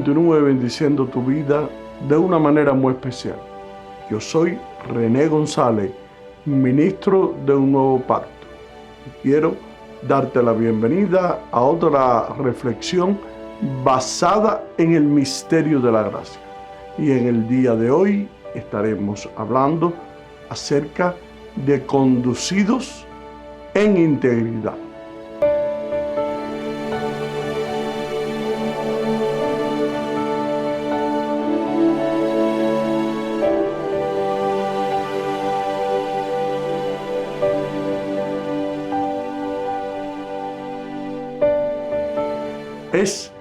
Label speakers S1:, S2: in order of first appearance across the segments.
S1: continúe bendiciendo tu vida de una manera muy especial. Yo soy René González, ministro de un nuevo pacto. Quiero darte la bienvenida a otra reflexión basada en el misterio de la gracia. Y en el día de hoy estaremos hablando acerca de conducidos en integridad. Es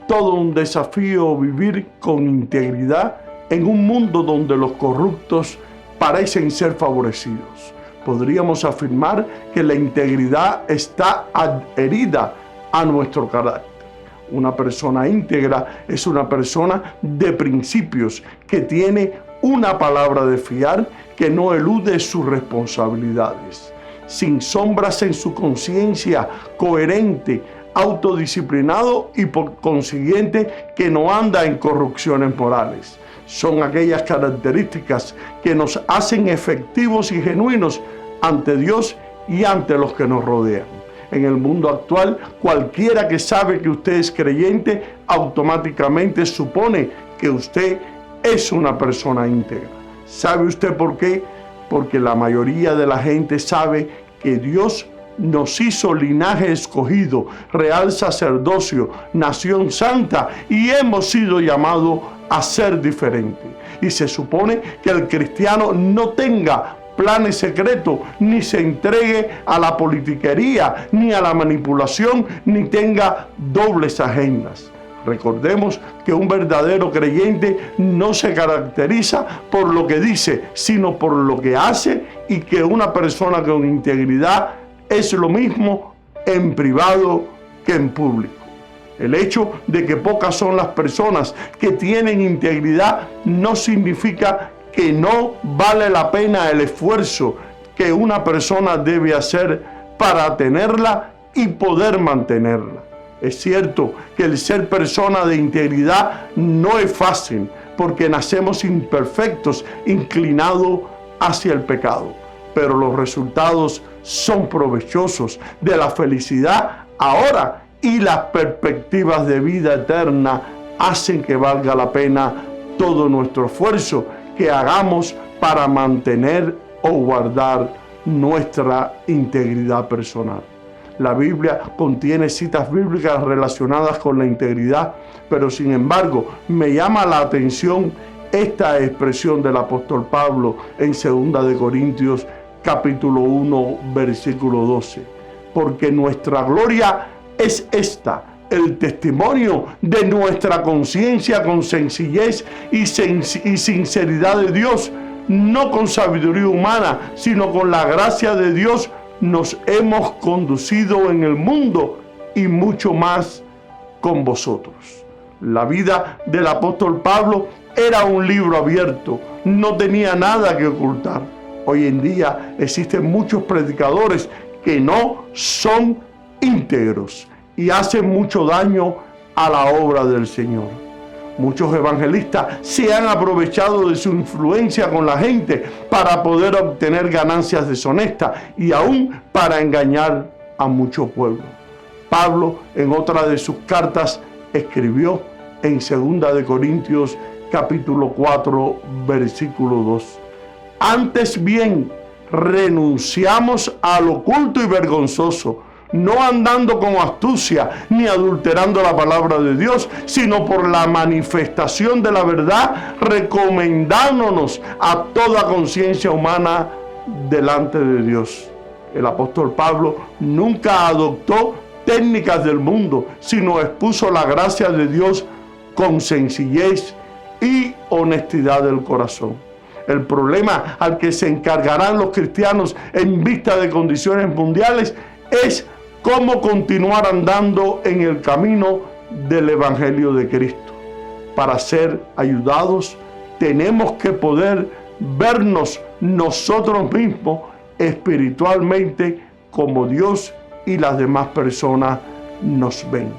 S1: todo un desafío vivir con integridad en un mundo donde los corruptos parecen ser favorecidos. Podríamos afirmar que la integridad está adherida a nuestro carácter. Una persona íntegra es una persona de principios que tiene una palabra de fiar, que no elude sus responsabilidades, sin sombras en su conciencia, coherente, autodisciplinado y por consiguiente que no anda en corrupciones morales. Son aquellas características que nos hacen efectivos y genuinos ante Dios y ante los que nos rodean. En el mundo actual, cualquiera que sabe que usted es creyente automáticamente supone que usted es una persona íntegra. ¿Sabe usted por qué? Porque la mayoría de la gente sabe que Dios nos hizo linaje escogido, real sacerdocio, nación santa, y hemos sido llamados a ser diferentes. Y se supone que el cristiano no tenga planes secretos, ni se entregue a la politiquería, ni a la manipulación, ni tenga dobles agendas. Recordemos que un verdadero creyente no se caracteriza por lo que dice, sino por lo que hace, y que una persona con integridad es lo mismo en privado que en público. El hecho de que pocas son las personas que tienen integridad no significa que no vale la pena el esfuerzo que una persona debe hacer para tenerla y poder mantenerla. Es cierto que el ser persona de integridad no es fácil, porque nacemos imperfectos, inclinados hacia el pecado. Pero los resultados son provechosos de la felicidad ahora, y las perspectivas de vida eterna hacen que valga la pena todo nuestro esfuerzo que hagamos para mantener o guardar nuestra integridad personal. La Biblia contiene citas bíblicas relacionadas con la integridad, pero sin embargo me llama la atención esta expresión del apóstol Pablo en 2 de Corintios capítulo 1, versículo 12. Porque nuestra gloria es esta, el testimonio de nuestra conciencia con sencillez y sinceridad de Dios, no con sabiduría humana, sino con la gracia de Dios nos hemos conducido en el mundo, y mucho más con vosotros. La vida del apóstol Pablo era un libro abierto, no tenía nada que ocultar. Hoy en día existen muchos predicadores que no son íntegros y hacen mucho daño a la obra del Señor. Muchos evangelistas se han aprovechado de su influencia con la gente para poder obtener ganancias deshonestas y aún para engañar a mucho pueblo. Pablo, en otra de sus cartas, escribió en 2 de Corintios capítulo 4, versículo 2. Antes bien, renunciamos al oculto y vergonzoso, no andando con astucia ni adulterando la palabra de Dios, sino por la manifestación de la verdad, recomendándonos a toda conciencia humana delante de Dios. El apóstol Pablo nunca adoptó técnicas del mundo, sino expuso la gracia de Dios con sencillez y honestidad del corazón. El problema al que se encargarán los cristianos en vista de condiciones mundiales es cómo continuar andando en el camino del Evangelio de Cristo. Para ser ayudados, tenemos que poder vernos nosotros mismos espiritualmente como Dios y las demás personas nos ven.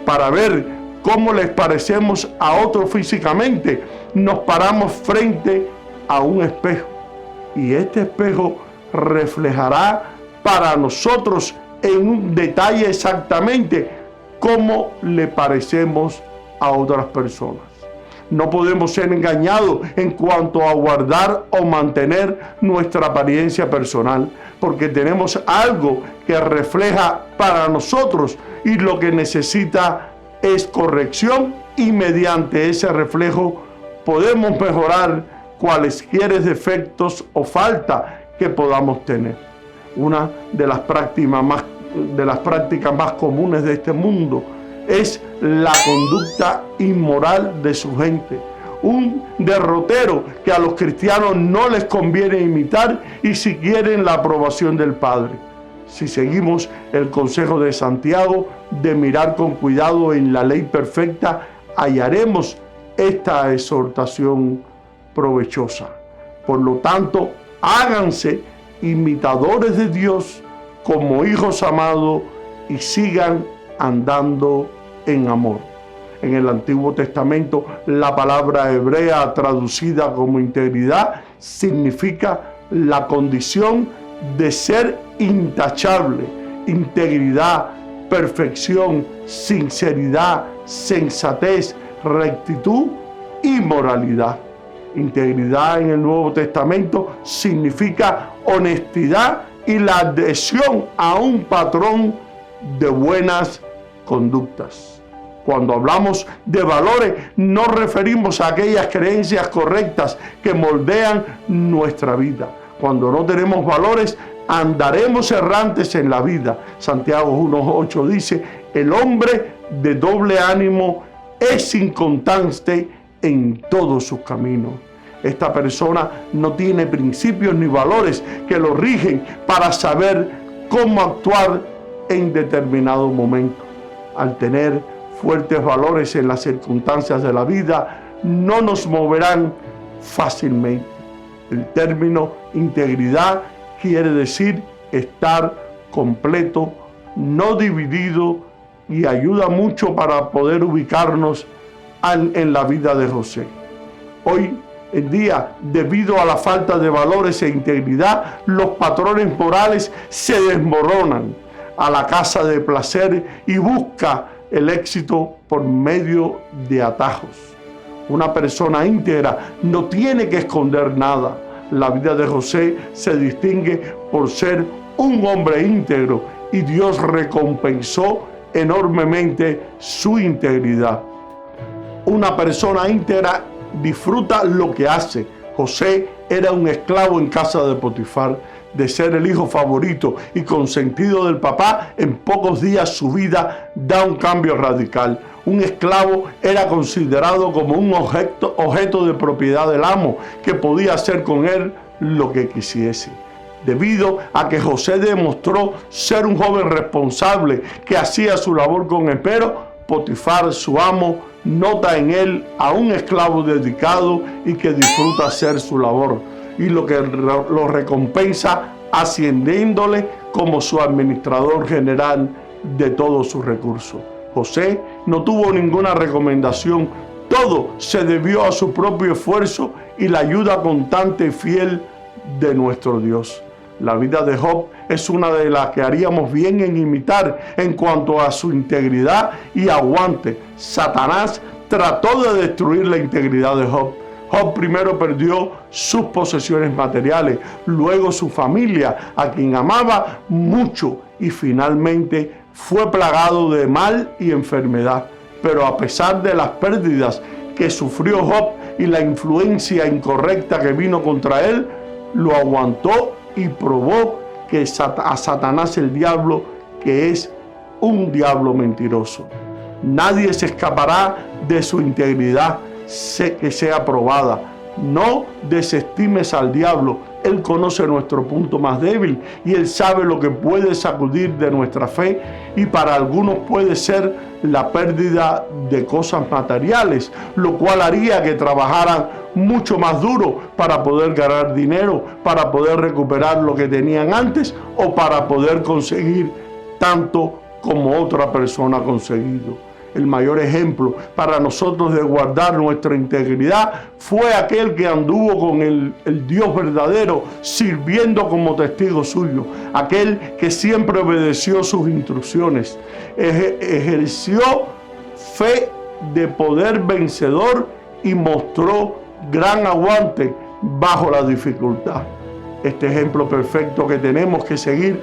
S1: Para ver cómo les parecemos a otros físicamente, nos paramos frente a un espejo. Y este espejo reflejará para nosotros en un detalle exactamente cómo le parecemos a otras personas. No podemos ser engañados en cuanto a guardar o mantener nuestra apariencia personal, porque tenemos algo que refleja para nosotros y lo que necesita es corrección, y mediante ese reflejo podemos mejorar cualesquiera defectos o falta que podamos tener. Una de las prácticas más comunes de este mundo es la conducta inmoral de su gente. Un derrotero que a los cristianos no les conviene imitar y si quieren la aprobación del Padre. Si seguimos el consejo de Santiago de mirar con cuidado en la ley perfecta, hallaremos esta exhortación provechosa. Por lo tanto, háganse imitadores de Dios como hijos amados y sigan andando en amor. En el Antiguo Testamento, la palabra hebrea traducida como integridad significa la condición de ser intachable, integridad, perfección, sinceridad, sensatez, rectitud y moralidad. Integridad en el Nuevo Testamento significa honestidad y la adhesión a un patrón de buenas conductas. Cuando hablamos de valores, nos referimos a aquellas creencias correctas que moldean nuestra vida. Cuando no tenemos valores, andaremos errantes en la vida. Santiago 1:8 dice: el hombre de doble ánimo es inconstante en todos sus caminos. Esta persona no tiene principios ni valores que lo rigen para saber cómo actuar en determinado momento. Al tener fuertes valores en las circunstancias de la vida, no nos moverán fácilmente. El término integridad quiere decir estar completo, no dividido, y ayuda mucho para poder ubicarnos en la vida de José. Hoy en día, debido a la falta de valores e integridad, los patrones morales se desmoronan a la caza de placer y busca el éxito por medio de atajos. Una persona íntegra no tiene que esconder nada. La vida de José se distingue por ser un hombre íntegro y Dios recompensó enormemente su integridad. Una persona íntegra disfruta lo que hace. José era un esclavo en casa de Potifar. De ser el hijo favorito y consentido del papá, en pocos días su vida da un cambio radical. Un esclavo era considerado como un objeto de propiedad del amo, que podía hacer con él lo que quisiese. Debido a que José demostró ser un joven responsable que hacía su labor con esmero, Potifar, su amo, nota en él a un esclavo dedicado y que disfruta hacer su labor, y lo recompensa ascendiéndole como su administrador general de todos sus recursos. José no tuvo ninguna recomendación, todo se debió a su propio esfuerzo y la ayuda constante y fiel de nuestro Dios. La vida de Job es una de las que haríamos bien en imitar en cuanto a su integridad y aguante. Satanás trató de destruir la integridad de Job. Job primero perdió sus posesiones materiales, luego su familia, a quien amaba mucho, y finalmente fue plagado de mal y enfermedad. Pero a pesar de las pérdidas que sufrió Job y la influencia incorrecta que vino contra él, lo aguantó y probó que a Satanás, el diablo, que es un diablo mentiroso. Nadie se escapará de su integridad que sea probada. No desestimes al diablo. Él conoce nuestro punto más débil y él sabe lo que puede sacudir de nuestra fe, y para algunos puede ser la pérdida de cosas materiales, lo cual haría que trabajaran mucho más duro para poder ganar dinero, para poder recuperar lo que tenían antes o para poder conseguir tanto como otra persona ha conseguido. el mayor ejemplo para nosotros de guardar nuestra integridad fue aquel que anduvo con el Dios verdadero, sirviendo como testigo suyo, aquel que siempre obedeció sus instrucciones, ejerció fe de poder vencedor y mostró gran aguante bajo la dificultad. Este ejemplo perfecto que tenemos que seguir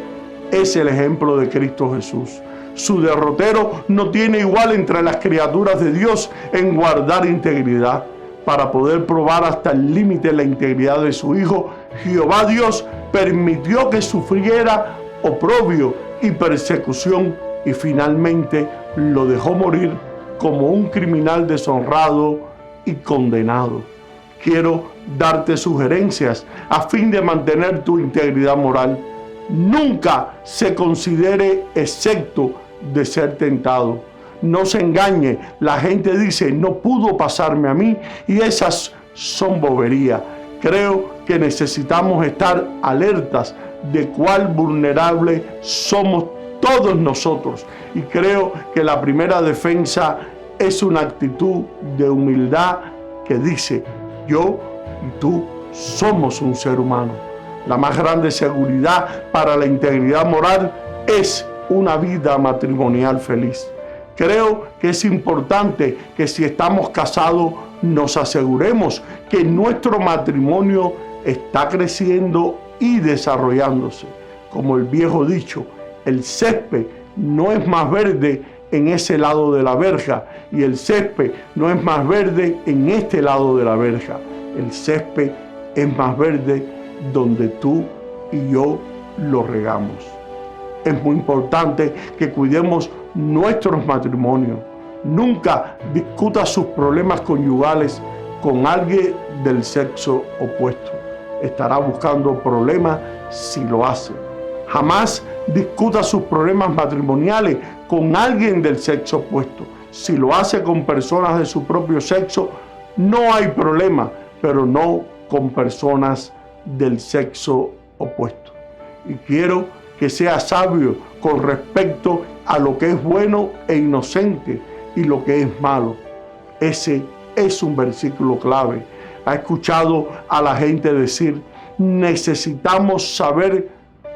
S1: es el ejemplo de Cristo Jesús. Su derrotero no tiene igual entre las criaturas de Dios en guardar integridad. Para poder probar hasta el límite la integridad de su Hijo, Jehová Dios permitió que sufriera oprobio y persecución y finalmente lo dejó morir como un criminal deshonrado y condenado. Quiero darte sugerencias a fin de mantener tu integridad moral. Nunca se considere excepto de ser tentado. No se engañe, la gente dice, no pudo pasarme a mí, y esas son boberías. Creo que necesitamos estar alertas de cuál vulnerable somos todos nosotros, y creo que la primera defensa es una actitud de humildad que dice, yo y tú somos un ser humano. La más grande seguridad para la integridad moral es una vida matrimonial feliz. Creo que es importante que si estamos casados nos aseguremos que nuestro matrimonio está creciendo y desarrollándose. Como el viejo dicho, el césped no es más verde en ese lado de la verja y el césped no es más verde en este lado de la verja. El césped es más verde donde tú y yo lo regamos. Es muy importante que cuidemos nuestros matrimonios. Nunca discuta sus problemas conyugales con alguien del sexo opuesto. Estará buscando problemas si lo hace. Jamás discuta sus problemas matrimoniales con alguien del sexo opuesto. Si lo hace con personas de su propio sexo, no hay problema, pero no con personas del sexo opuesto. Y quiero que sea sabio con respecto a lo que es bueno e inocente y lo que es malo. Ese es un versículo clave. Ha escuchado a la gente decir, necesitamos saber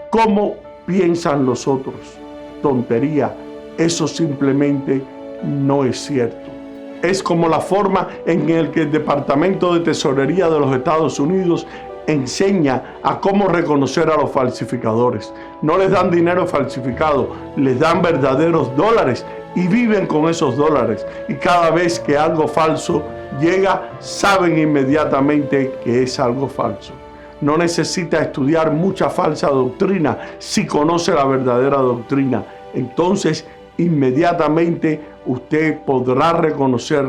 S1: cómo piensan los otros. Tontería, eso simplemente no es cierto. Es como la forma en la que el Departamento de Tesorería de los Estados Unidos enseña a cómo reconocer a los falsificadores. No les dan dinero falsificado, les dan verdaderos dólares y viven con esos dólares. Y cada vez que algo falso llega, saben inmediatamente que es algo falso. No necesita estudiar mucha falsa doctrina si conoce la verdadera doctrina. Entonces, inmediatamente usted podrá reconocer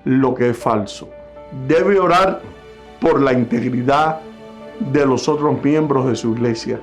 S1: lo que es falso. Debe orar por la integridad de los otros miembros de su iglesia.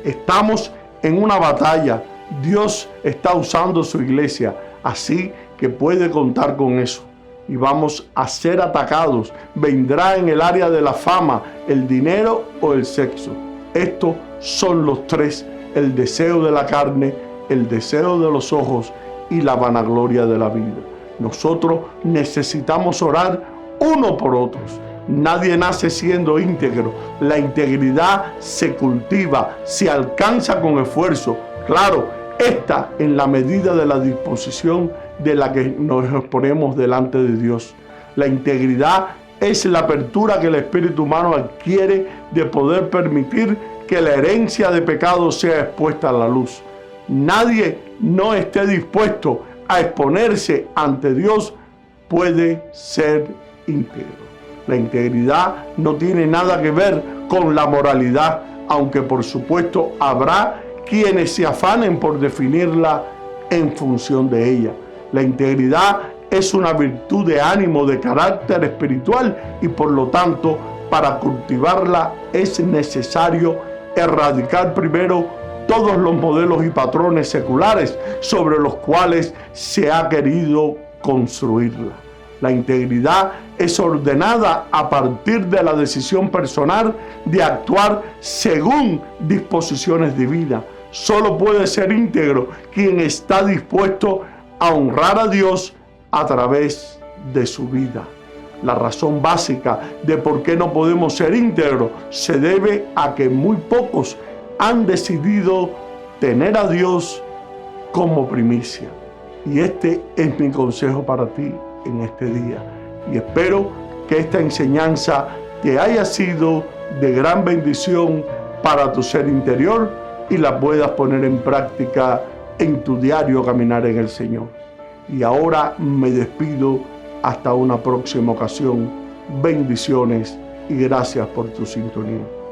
S1: Estamos en una batalla. Dios está usando su iglesia, así que puede contar con eso. Y vamos a ser atacados. Vendrá en el área de la fama, el dinero o el sexo. Estos son los tres: el deseo de la carne, el deseo de los ojos y la vanagloria de la vida. Nosotros necesitamos orar uno por otros. Nadie nace siendo íntegro. La integridad se cultiva, se alcanza con esfuerzo. Claro, esta en la medida de la disposición de la que nos exponemos delante de Dios. La integridad es la apertura que el espíritu humano adquiere de poder permitir que la herencia de pecado sea expuesta a la luz. Nadie no esté dispuesto a exponerse ante Dios puede ser íntegro. La integridad no tiene nada que ver con la moralidad, aunque por supuesto habrá quienes se afanen por definirla en función de ella. La integridad es una virtud de ánimo, de carácter espiritual, y por lo tanto, para cultivarla es necesario erradicar primero todos los modelos y patrones seculares sobre los cuales se ha querido construirla. La integridad es ordenada a partir de la decisión personal de actuar según disposiciones divinas. Solo puede ser íntegro quien está dispuesto a honrar a Dios a través de su vida. La razón básica de por qué no podemos ser íntegros se debe a que muy pocos han decidido tener a Dios como primicia. Y este es mi consejo para ti en este día. Y espero que esta enseñanza te haya sido de gran bendición para tu ser interior y la puedas poner en práctica en tu diario caminar en el Señor. Y ahora me despido hasta una próxima ocasión. Bendiciones y gracias por tu sintonía.